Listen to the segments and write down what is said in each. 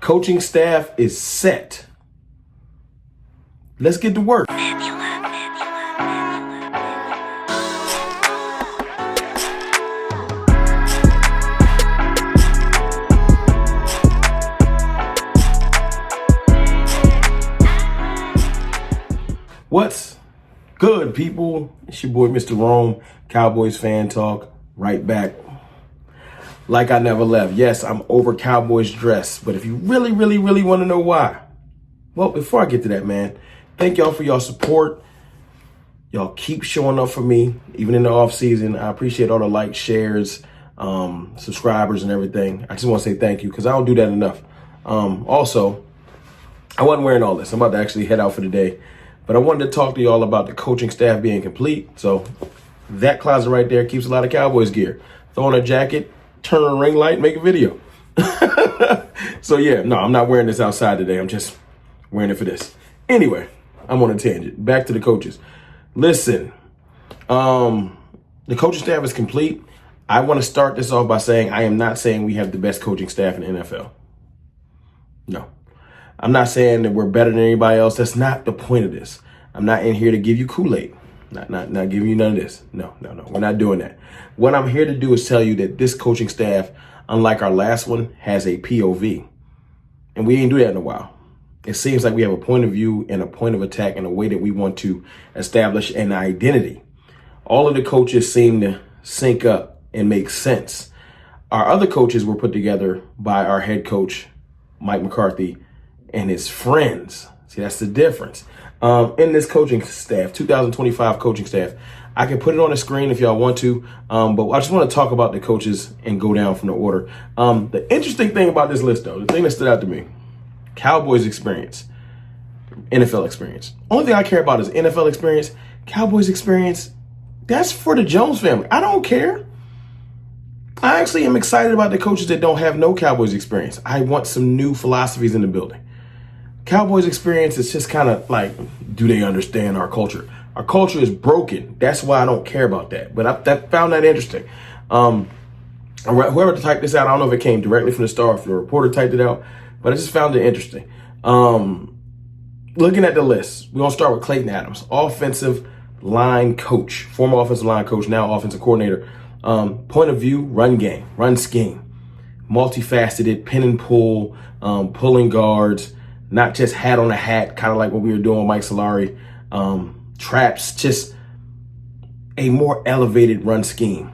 coaching staff is set. Let's get to work. What's good, people? It's your boy, Mr. Rome, Cowboys fan talk, right back. Like I never left. Yes, I'm over Cowboys dress, but if you really want to know why, well, before I get to that, man, thank y'all for y'all support. Y'all keep showing up for me, even in the off season. I appreciate all the likes, shares, subscribers, and everything. I just want to say thank you because I don't do that enough. Also, I wasn't wearing all this. I'm about to actually head out for the day. But I wanted to talk to y'all about the coaching staff being complete. So that closet right there keeps a lot of Cowboys gear. Throw on a jacket, turn on a ring light, make a video. So yeah, no, I'm not wearing this outside today. I'm just wearing it for this. Anyway, I'm on a tangent. Back to the coaches. Listen, the coaching staff is complete. I want to start this off by saying I am not saying we have the best coaching staff in the NFL. No. I'm not saying that we're better than anybody else. That's not the point of this. I'm not in here to give you Kool-Aid. Not giving you none of this. No. We're not doing that. What I'm here to do is tell you that this coaching staff, unlike our last one, has a POV. And we ain't do that in a while. It seems like we have a point of view and a point of attack and a way that we want to establish an identity. All of the coaches seem to sync up and make sense. Our other coaches were put together by our head coach, Mike McCarthy, and his friends. See, that's the difference. In this coaching staff, 2025 coaching staff, I can put it on the screen if y'all want to, but I just want to talk about the coaches and go down from the order. The interesting thing about this list, though, the thing that stood out to me, Cowboys experience, NFL experience. Only thing I care about is NFL experience. Cowboys experience, that's for the Jones family. I don't care. I actually am excited about the coaches that don't have no Cowboys experience. I want some new philosophies in the building. Cowboys experience is just kind of like, do they understand our culture? Our culture is broken. That's why I don't care about that. But I found that interesting. Whoever typed this out, I don't know if it came directly from the Star or if the reporter typed it out, but I just found it interesting. Looking at the list, we're going to start with Clayton Adams, offensive line coach, former offensive line coach, now offensive coordinator. Point of view, run game, run scheme, multifaceted, pin and pull, pulling guards, not just hat on a hat, kind of like what we were doing with Mike Solari. Traps, just a more elevated run scheme.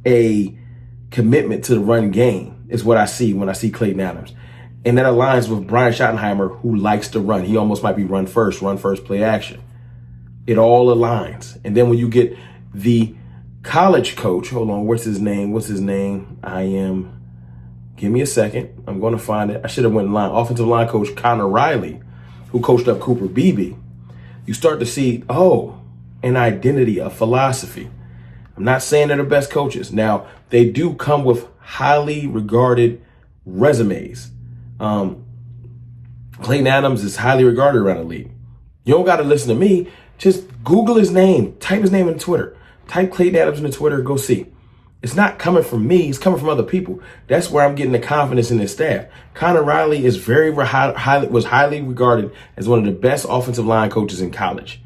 A commitment to the run game is what I see when I see Clayton Adams. And that aligns with Brian Schottenheimer, who likes to run. He almost might be run first, play action. It all aligns. And then when you get the college coach, hold on, what's his name? Give me a second. I'm going to find it. I should have went in line. Offensive line coach Connor Riley, who coached up Cooper Beebe. You start to see, an identity, a philosophy. I'm not saying they're the best coaches. Now, they do come with highly regarded resumes. Clayton Adams is highly regarded around the league. You don't got to listen to me. Just Google his name. Type his name in Twitter. Type Clayton Adams into Twitter. Go see. It's not coming from me. It's coming from other people. That's where I'm getting the confidence in this staff. Connor Riley is was highly regarded as one of the best offensive line coaches in college.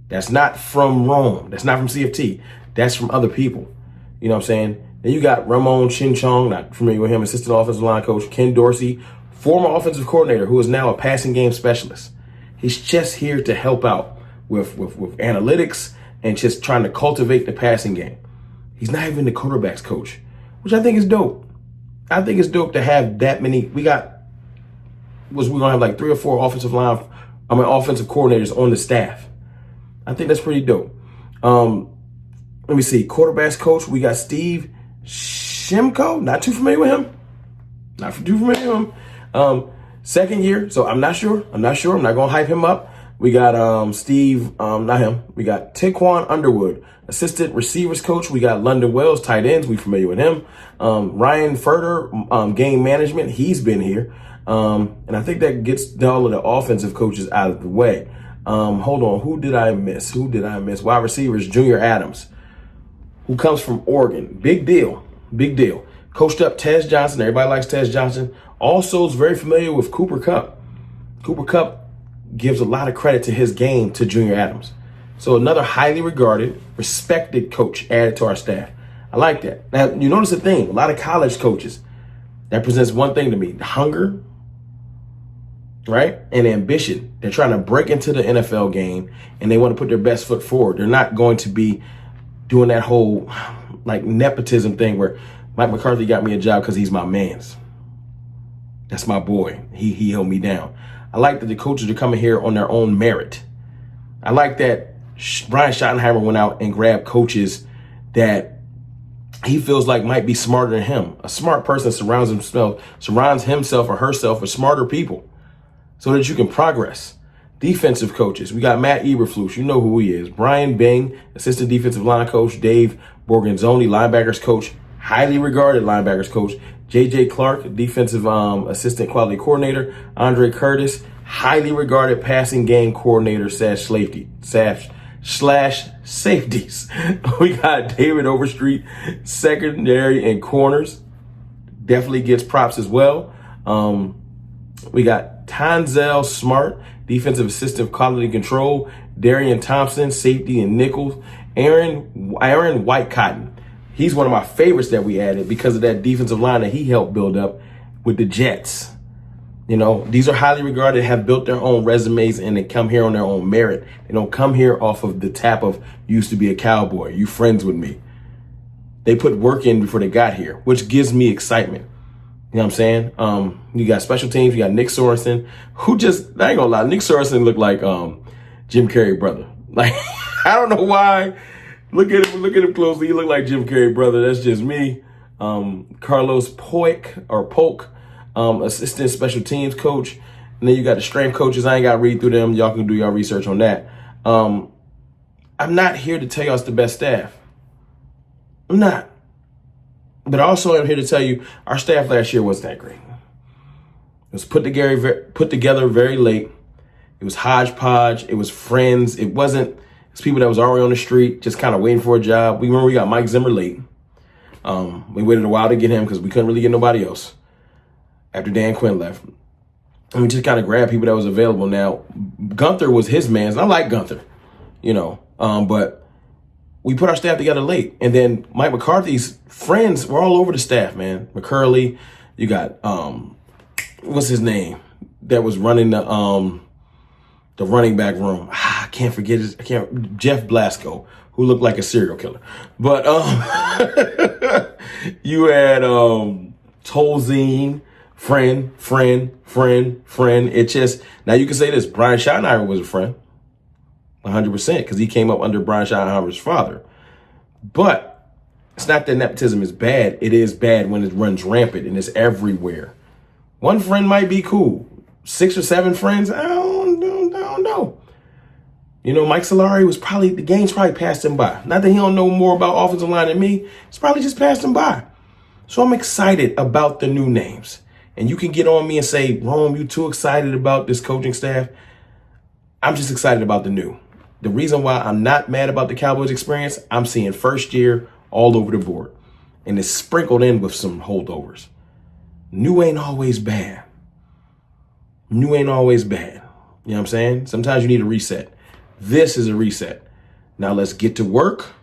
That's not from Rome. That's not from CFT. That's from other people. You know what I'm saying? Then you got Ramon Chinchong, not familiar with him, assistant offensive line coach. Ken Dorsey, former offensive coordinator, who is now a passing game specialist. He's just here to help out with analytics and just trying to cultivate the passing game. He's not even the quarterback's coach, which I think is dope. I think it's dope to have that many. We're going to have like 3 or 4 offensive coordinators on the staff. I think that's pretty dope. Let me see. Quarterback's coach, we got Steve Shimko. Not too familiar with him. Second year, so I'm not sure. I'm not going to hype him up. We got not him. We got Taquan Underwood, assistant receivers coach. We got London Wells, tight ends. We familiar with him. Ryan Furter, game management. He's been here. And I think that gets all of the offensive coaches out of the way. Hold on. Who did I miss? Wide receivers, Junior Adams, who comes from Oregon. Big deal. Coached up Tez Johnson. Everybody likes Tez Johnson. Also is very familiar with Cooper Kupp. Cooper Kupp gives a lot of credit to his game to Junior Adams. So another highly regarded, respected coach added to our staff. I like that. Now, you notice the thing, a lot of college coaches, that presents one thing to me, hunger, right? And ambition. They're trying to break into the NFL game and they want to put their best foot forward. They're not going to be doing that whole like nepotism thing where Mike McCarthy got me a job because he's my man's. That's my boy. He held me down. I like that the coaches are coming here on their own merit. I like that Brian Schottenheimer went out and grabbed coaches that he feels like might be smarter than him. A smart person surrounds himself or herself with smarter people so that you can progress. Defensive coaches. We got Matt Eberflus. You know who he is. Brian Bing, assistant defensive line coach. Dave Borgonzoni, linebackers coach. Highly regarded linebackers coach. J.J. Clark, defensive assistant quality coordinator. Andre Curtis, highly regarded passing game coordinator slash safeties. We got David Overstreet, secondary and corners. Definitely gets props as well. We got Tanzel Smart, defensive assistant quality control. Darian Thompson, safety and nickels. Aaron Whitecotton. He's one of my favorites that we added because of that defensive line that he helped build up with the Jets. You know, these are highly regarded, have built their own resumes, and they come here on their own merit. They don't come here off of the tap of used to be a Cowboy. You friends with me. They put work in before they got here, which gives me excitement. You know what I'm saying? You got special teams. You got Nick Sorensen, who just, I ain't gonna lie, Nick Sorensen looked like Jim Carrey brother. Like, I don't know why. Look at him closely. He look like Jim Carrey brother. That's just me. Carlos Polk, assistant special teams coach. And then you got the strength coaches. I ain't got to read through them. Y'all can do y'all research on that. I'm not here to tell y'all it's the best staff. I'm not. But I also am here to tell you our staff last year wasn't that great. It was put together very late. It was hodgepodge. It was friends. It's people that was already on the street, just kind of waiting for a job. We got Mike Zimmer late. We waited a while to get him because we couldn't really get nobody else after Dan Quinn left. And we just kind of grabbed people that was available. Now, Gunther was his man, and I like Gunther, you know. But we put our staff together late. And then Mike McCarthy's friends were all over the staff, man. McCurley, you got, what's his name, that was running the running back room. I can't forget Jeff Blasco, who looked like a serial killer. But you had Tolzien, friend. It just, now you can say this, Brian Schottenheimer was a friend, 100%, because he came up under Brian Schottenheimer's father. But it's not that nepotism is bad. It is bad when it runs rampant and it's everywhere. One friend might be cool. 6 or 7 friends, I don't know. You know, Mike Solari the game's probably passed him by. Not that he don't know more about offensive line than me. It's probably just passed him by. So I'm excited about the new names. And you can get on me and say, Rome, you too excited about this coaching staff. I'm just excited about the new. The reason why I'm not mad about the Cowboys experience, I'm seeing first year all over the board. And it's sprinkled in with some holdovers. New ain't always bad. New ain't always bad. You know what I'm saying? Sometimes you need a reset. This is a reset. Now let's get to work.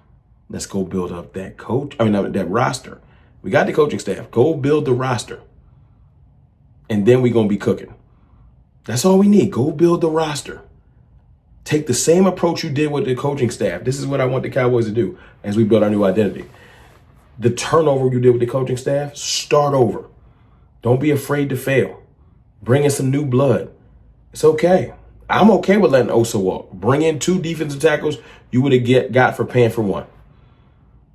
Let's go build up that that roster. We got the coaching staff. Go build the roster. And then we're going to be cooking. That's all we need. Go build the roster. Take the same approach you did with the coaching staff. This is what I want the Cowboys to do as we build our new identity. The turnover you did with the coaching staff, start over. Don't be afraid to fail. Bring in some new blood. It's okay. I'm okay with letting Osa walk. Bring in 2 defensive tackles you would have got for paying for 1.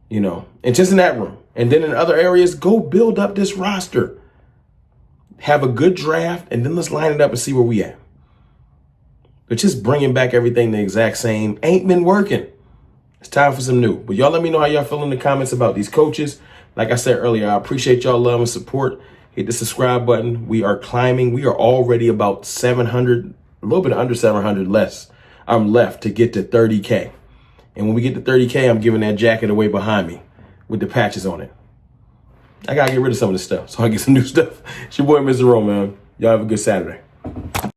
You know, and just in that room. And then in other areas, go build up this roster. Have a good draft, and then let's line it up and see where we at. But just bringing back everything the exact same ain't been working. It's time for some new. But y'all let me know how y'all feel in the comments about these coaches. Like I said earlier, I appreciate y'all love and support. Hit the subscribe button. We are climbing. We are already about 700, a little bit under 700 less. I'm left to get to 30K. And when we get to 30K, I'm giving that jacket away behind me with the patches on it. I gotta get rid of some of this stuff so I get some new stuff. It's your boy, Mr. Rome, man. Y'all have a good Saturday.